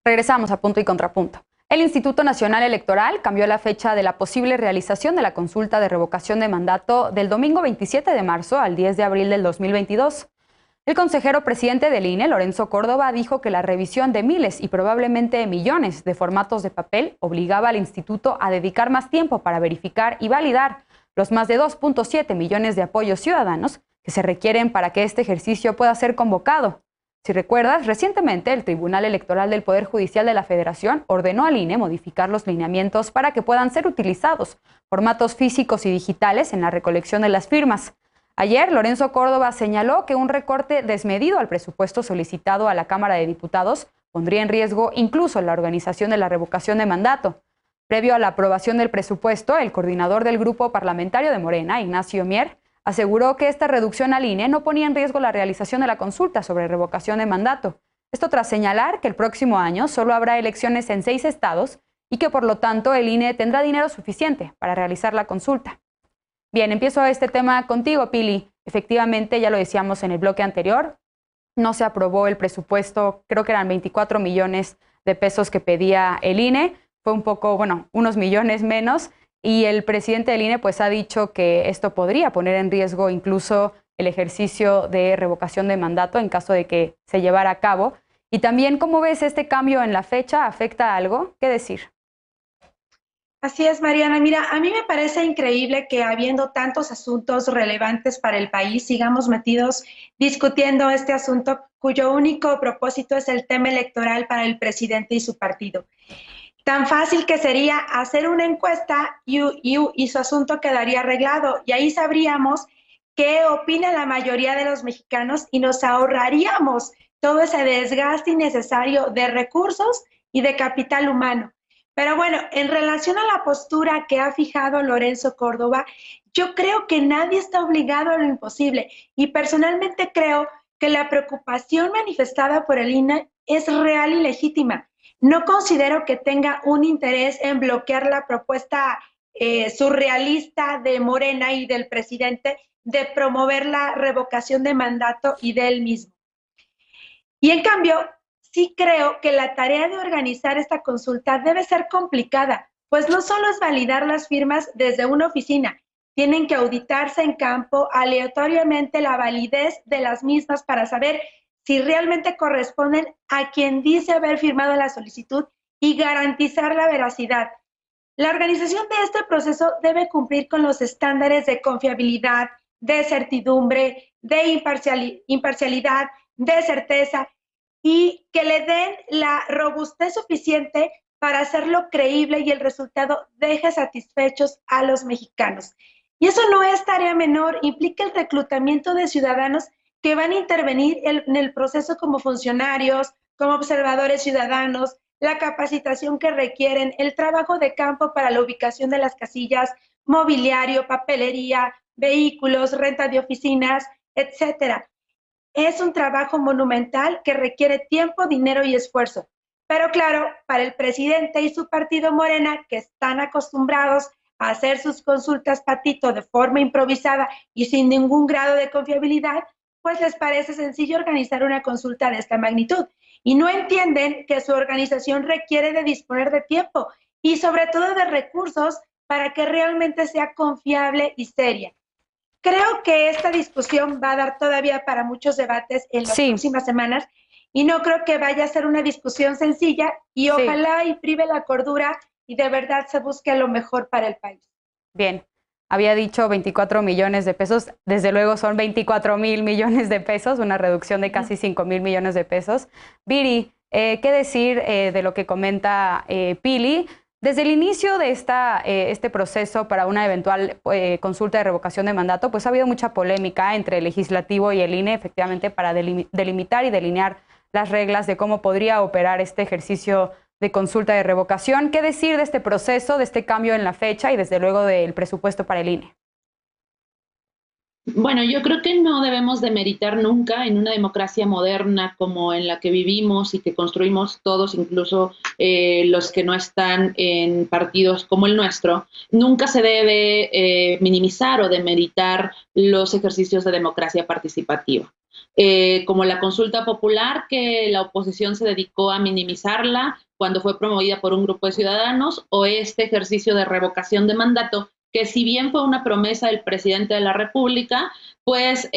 Regresamos a Punto y Contrapunto. El Instituto Nacional Electoral cambió la fecha de la posible realización de la consulta de revocación de mandato del domingo 27 de marzo al 10 de abril del 2022. El consejero presidente del INE, Lorenzo Córdoba, dijo que la revisión de miles y probablemente millones de formatos de papel obligaba al instituto a dedicar más tiempo para verificar y validar los más de 2.7 millones de apoyos ciudadanos que se requieren para que este ejercicio pueda ser convocado. Si recuerdas, recientemente el Tribunal Electoral del Poder Judicial de la Federación ordenó al INE modificar los lineamientos para que puedan ser utilizados formatos físicos y digitales en la recolección de las firmas. Ayer, Lorenzo Córdoba señaló que un recorte desmedido al presupuesto solicitado a la Cámara de Diputados pondría en riesgo incluso la organización de la revocación de mandato. Previo a la aprobación del presupuesto, el coordinador del grupo parlamentario de Morena, Ignacio Mier, aseguró que esta reducción al INE no ponía en riesgo la realización de la consulta sobre revocación de mandato. Esto tras señalar que el próximo año solo habrá elecciones en 6 estados y que por lo tanto el INE tendrá dinero suficiente para realizar la consulta. Bien, empiezo este tema contigo, Pili. Efectivamente, ya lo decíamos en el bloque anterior, no se aprobó el presupuesto, creo que eran 24 millones de pesos que pedía el INE, fue un poco, unos millones menos, y el presidente del INE pues ha dicho que esto podría poner en riesgo incluso el ejercicio de revocación de mandato en caso de que se llevara a cabo. Y también, ¿cómo ves este cambio en la fecha? ¿Afecta algo? ¿Qué decir? Así es, Mariana. Mira, a mí me parece increíble que habiendo tantos asuntos relevantes para el país, sigamos metidos discutiendo este asunto cuyo único propósito es el tema electoral para el presidente y su partido. Tan fácil que sería hacer una encuesta y su asunto quedaría arreglado y ahí sabríamos qué opina la mayoría de los mexicanos y nos ahorraríamos todo ese desgaste innecesario de recursos y de capital humano. Pero bueno, en relación a la postura que ha fijado Lorenzo Córdoba, yo creo que nadie está obligado a lo imposible y personalmente creo que la preocupación manifestada por el INE es real y legítima. No considero que tenga un interés en bloquear la propuesta surrealista de Morena y del presidente de promover la revocación de mandato y de él mismo. Y en cambio, sí creo que la tarea de organizar esta consulta debe ser complicada, pues no solo es validar las firmas desde una oficina, tienen que auditarse en campo aleatoriamente la validez de las mismas para saber si realmente corresponden a quien dice haber firmado la solicitud y garantizar la veracidad. La organización de este proceso debe cumplir con los estándares de confiabilidad, de certidumbre, de imparcialidad, de certeza y que le den la robustez suficiente para hacerlo creíble y el resultado deje satisfechos a los mexicanos. Y eso no es tarea menor, implica el reclutamiento de ciudadanos que van a intervenir en el proceso como funcionarios, como observadores ciudadanos, la capacitación que requieren, el trabajo de campo para la ubicación de las casillas, mobiliario, papelería, vehículos, renta de oficinas, etcétera. Es un trabajo monumental que requiere tiempo, dinero y esfuerzo. Pero claro, para el presidente y su partido Morena, que están acostumbrados a hacer sus consultas patito de forma improvisada y sin ningún grado de confiabilidad, pues les parece sencillo organizar una consulta de esta magnitud. Y no entienden que su organización requiere de disponer de tiempo y sobre todo de recursos para que realmente sea confiable y seria. Creo que esta discusión va a dar todavía para muchos debates en las próximas semanas y no creo que vaya a ser una discusión sencilla y ojalá y prive la cordura y de verdad se busque lo mejor para el país. Bien, había dicho 24 millones de pesos, desde luego son 24,000 millones de pesos, una reducción de casi 5,000 millones de pesos. Viri, ¿qué decir de lo que comenta Pili? Desde el inicio de este proceso para una eventual consulta de revocación de mandato, pues ha habido mucha polémica entre el legislativo y el INE, efectivamente, para delimitar y delinear las reglas de cómo podría operar este ejercicio de consulta de revocación. ¿Qué decir de este proceso, de este cambio en la fecha y desde luego del presupuesto para el INE? Bueno, yo creo que no debemos demeritar nunca en una democracia moderna como en la que vivimos y que construimos todos, incluso los que no están en partidos como el nuestro, nunca se debe minimizar o demeritar los ejercicios de democracia participativa. como la consulta popular, que la oposición se dedicó a minimizarla cuando fue promovida por un grupo de ciudadanos, o este ejercicio de revocación de mandato, que si bien fue una promesa del presidente de la República, pues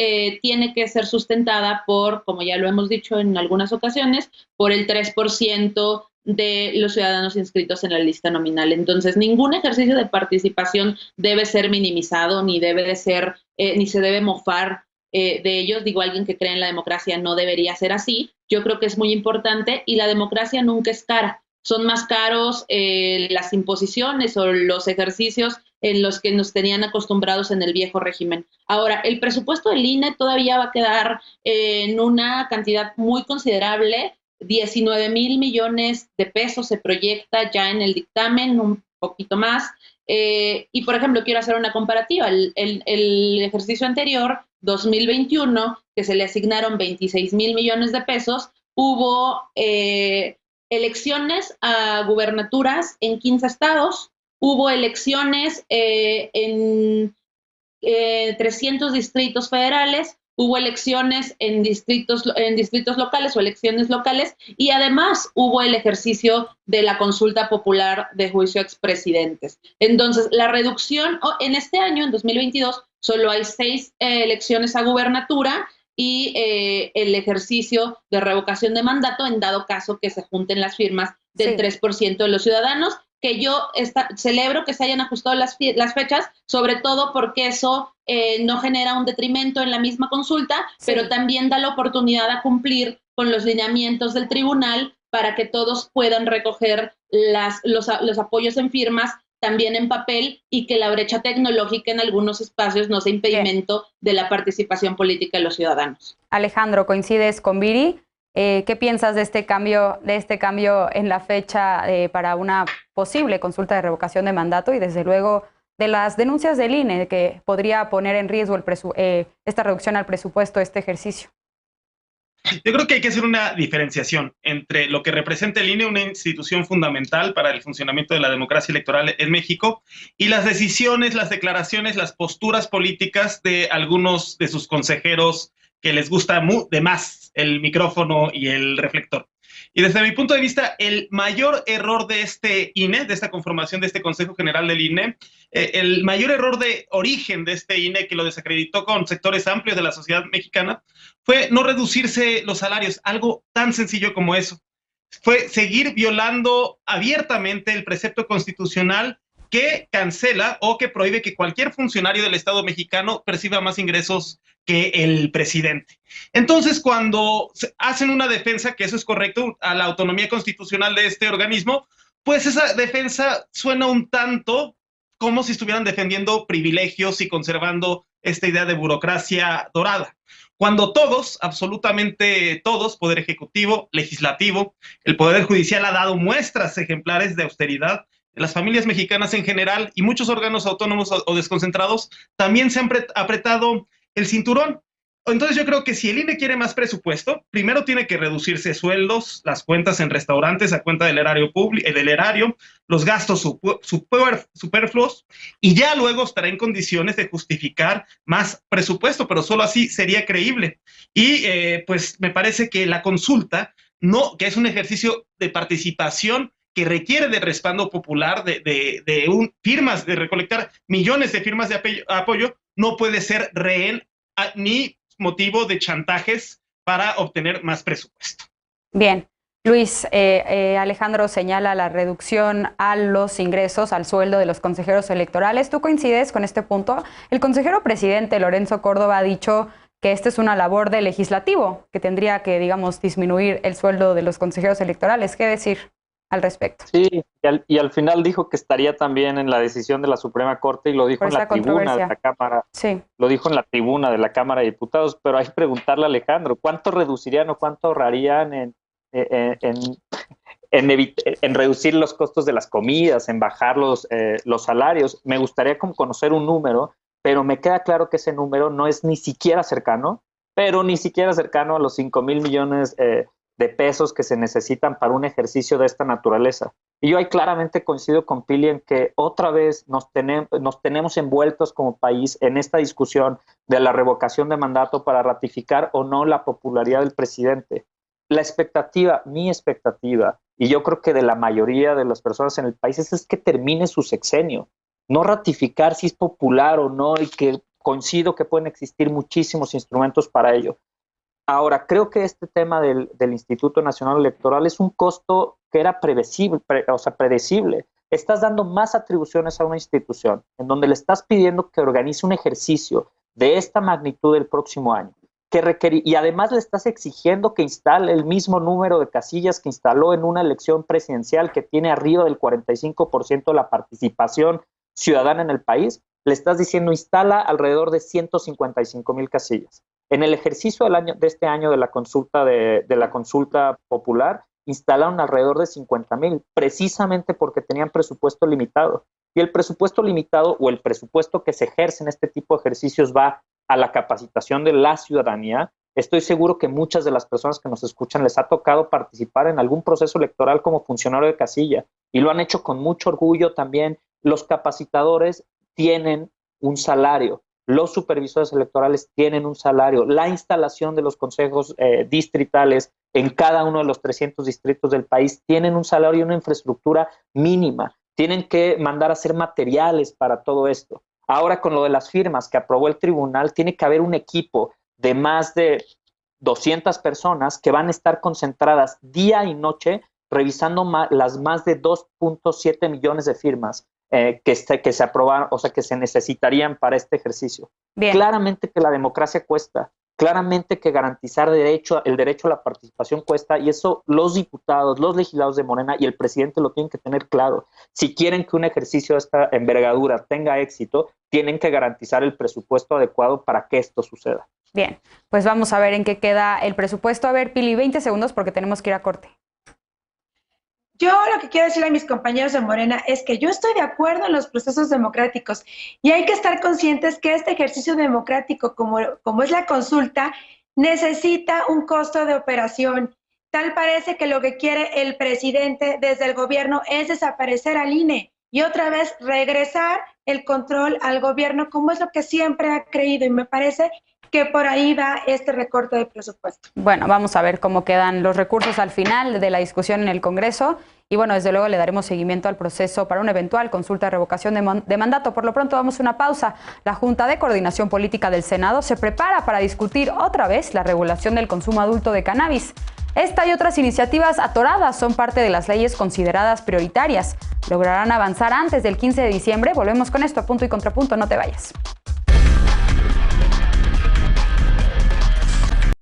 tiene que ser sustentada por, como ya lo hemos dicho en algunas ocasiones, por el 3% de los ciudadanos inscritos en la lista nominal. Entonces, ningún ejercicio de participación debe ser minimizado, ni debe de ser, ni se debe mofar de ellos. Digo, alguien que cree en la democracia no debería ser así. Yo creo que es muy importante, y la democracia nunca es cara. Son más caros las imposiciones o los ejercicios en los que nos tenían acostumbrados en el viejo régimen. Ahora, el presupuesto del INE todavía va a quedar en una cantidad muy considerable. 19,000 millones de pesos se proyecta ya en el dictamen, un poquito más. Y, por ejemplo, quiero hacer una comparativa. El ejercicio anterior, 2021, que se le asignaron 26,000 millones de pesos, hubo elecciones a gubernaturas en 15 estados, hubo elecciones en 300 distritos federales, hubo elecciones en distritos locales o elecciones locales, y además hubo el ejercicio de la consulta popular de juicio a expresidentes. Entonces, la reducción, en este año, en 2022, solo hay 6 elecciones a gubernatura y el ejercicio de revocación de mandato en dado caso que se junten las firmas del 3% de los ciudadanos, que yo celebro que se hayan ajustado las fechas, sobre todo porque eso no genera un detrimento en la misma consulta, pero también da la oportunidad a cumplir con los lineamientos del tribunal para que todos puedan recoger los apoyos en firmas, también en papel, y que la brecha tecnológica en algunos espacios no sea impedimento de la participación política de los ciudadanos. Alejandro, ¿coincides con Viri? ¿Qué piensas de este cambio en la fecha para una posible consulta de revocación de mandato, y desde luego de las denuncias del INE que podría poner en riesgo esta reducción al presupuesto, este ejercicio? Yo creo que hay que hacer una diferenciación entre lo que representa el INE, una institución fundamental para el funcionamiento de la democracia electoral en México, y las decisiones, las declaraciones, las posturas políticas de algunos de sus consejeros que les gusta de más el micrófono y el reflector. Y desde mi punto de vista, el mayor error de este INE, de esta conformación de este Consejo General del INE, el mayor error de origen de este INE, que lo desacreditó con sectores amplios de la sociedad mexicana, fue no reducirse los salarios, algo tan sencillo como eso. Fue seguir violando abiertamente el precepto constitucional que cancela o que prohíbe que cualquier funcionario del Estado mexicano perciba más ingresos que el presidente. Entonces, cuando hacen una defensa, que eso es correcto, a la autonomía constitucional de este organismo, pues esa defensa suena un tanto como si estuvieran defendiendo privilegios y conservando esta idea de burocracia dorada. Cuando todos, absolutamente todos, Poder Ejecutivo, Legislativo, el Poder Judicial ha dado muestras ejemplares de austeridad, las familias mexicanas en general y muchos órganos autónomos o desconcentrados también se han apretado el cinturón. Entonces yo creo que si el INE quiere más presupuesto, primero tiene que reducirse sueldos, las cuentas en restaurantes a cuenta del erario público, los gastos superfluos, y ya luego estará en condiciones de justificar más presupuesto, pero solo así sería creíble. Y pues me parece que la consulta, que es un ejercicio de participación que requiere de respaldo popular, firmas, de recolectar millones de firmas de apoyo, no puede ser rehén ni motivo de chantajes para obtener más presupuesto. Bien, Luis, Alejandro señala la reducción a los ingresos, al sueldo de los consejeros electorales. ¿Tú coincides con este punto? El consejero presidente Lorenzo Córdoba ha dicho que esta es una labor del legislativo, que tendría que, digamos, disminuir el sueldo de los consejeros electorales. ¿Qué decir al respecto? Sí, y al final dijo que estaría también en la decisión de la Suprema Corte, y lo dijo en la tribuna de la Cámara. Sí. Lo dijo en la tribuna de la Cámara de Diputados, pero hay que preguntarle a Alejandro, ¿cuánto reducirían o cuánto ahorrarían en reducir los costos de las comidas, en bajar los salarios? Me gustaría conocer un número, pero me queda claro que ese número no es ni siquiera cercano, pero ni siquiera cercano a los 5,000 millones de pesos que se necesitan para un ejercicio de esta naturaleza. Y yo ahí claramente coincido con Pili en que otra vez nos tenemos envueltos como país en esta discusión de la revocación de mandato para ratificar o no la popularidad del presidente. La expectativa, mi expectativa, y yo creo que de la mayoría de las personas en el país, es que termine su sexenio. No ratificar si es popular o no, y que coincido que pueden existir muchísimos instrumentos para ello. Ahora, creo que este tema del Instituto Nacional Electoral es un costo que era predecible. Estás dando más atribuciones a una institución en donde le estás pidiendo que organice un ejercicio de esta magnitud el próximo año. Y además le estás exigiendo que instale el mismo número de casillas que instaló en una elección presidencial que tiene arriba del 45% de la participación ciudadana en el país. Le estás diciendo instala alrededor de 155,000 casillas. En el ejercicio de este año de la consulta popular, instalaron alrededor de 50,000, precisamente porque tenían presupuesto limitado. Y el presupuesto limitado o el presupuesto que se ejerce en este tipo de ejercicios va a la capacitación de la ciudadanía. Estoy seguro que muchas de las personas que nos escuchan les ha tocado participar en algún proceso electoral como funcionario de casilla y lo han hecho con mucho orgullo también. Los capacitadores tienen un salario. Los supervisores electorales tienen un salario. La instalación de los consejos distritales en cada uno de los 300 distritos del país tienen un salario y una infraestructura mínima. Tienen que mandar a hacer materiales para todo esto. Ahora, con lo de las firmas que aprobó el tribunal, tiene que haber un equipo de más de 200 personas que van a estar concentradas día y noche revisando las más de 2.7 millones de firmas que se aprobaron, o sea, que se necesitarían para este ejercicio. Bien. Claramente que la democracia cuesta, claramente que garantizar el derecho a la participación cuesta, y eso los diputados, los legisladores de Morena y el presidente lo tienen que tener claro. Si quieren que un ejercicio de esta envergadura tenga éxito, tienen que garantizar el presupuesto adecuado para que esto suceda. Bien, pues vamos a ver en qué queda el presupuesto. A ver, Pili, 20 segundos porque tenemos que ir a corte. Yo lo que quiero decirle a mis compañeros de Morena es que yo estoy de acuerdo en los procesos democráticos y hay que estar conscientes que este ejercicio democrático, como es la consulta, necesita un costo de operación. Tal parece que lo que quiere el presidente desde el gobierno es desaparecer al INE y otra vez regresar el control al gobierno, como es lo que siempre ha creído, y me parece que por ahí va este recorte de presupuesto. Bueno, vamos a ver cómo quedan los recursos al final de la discusión en el Congreso y bueno, desde luego le daremos seguimiento al proceso para una eventual consulta de revocación de mandato. Por lo pronto vamos a una pausa. La Junta de Coordinación Política del Senado se prepara para discutir otra vez la regulación del consumo adulto de cannabis. Esta y otras iniciativas atoradas son parte de las leyes consideradas prioritarias. ¿Lograrán avanzar antes del 15 de diciembre? Volvemos con esto a Punto y Contrapunto, no te vayas.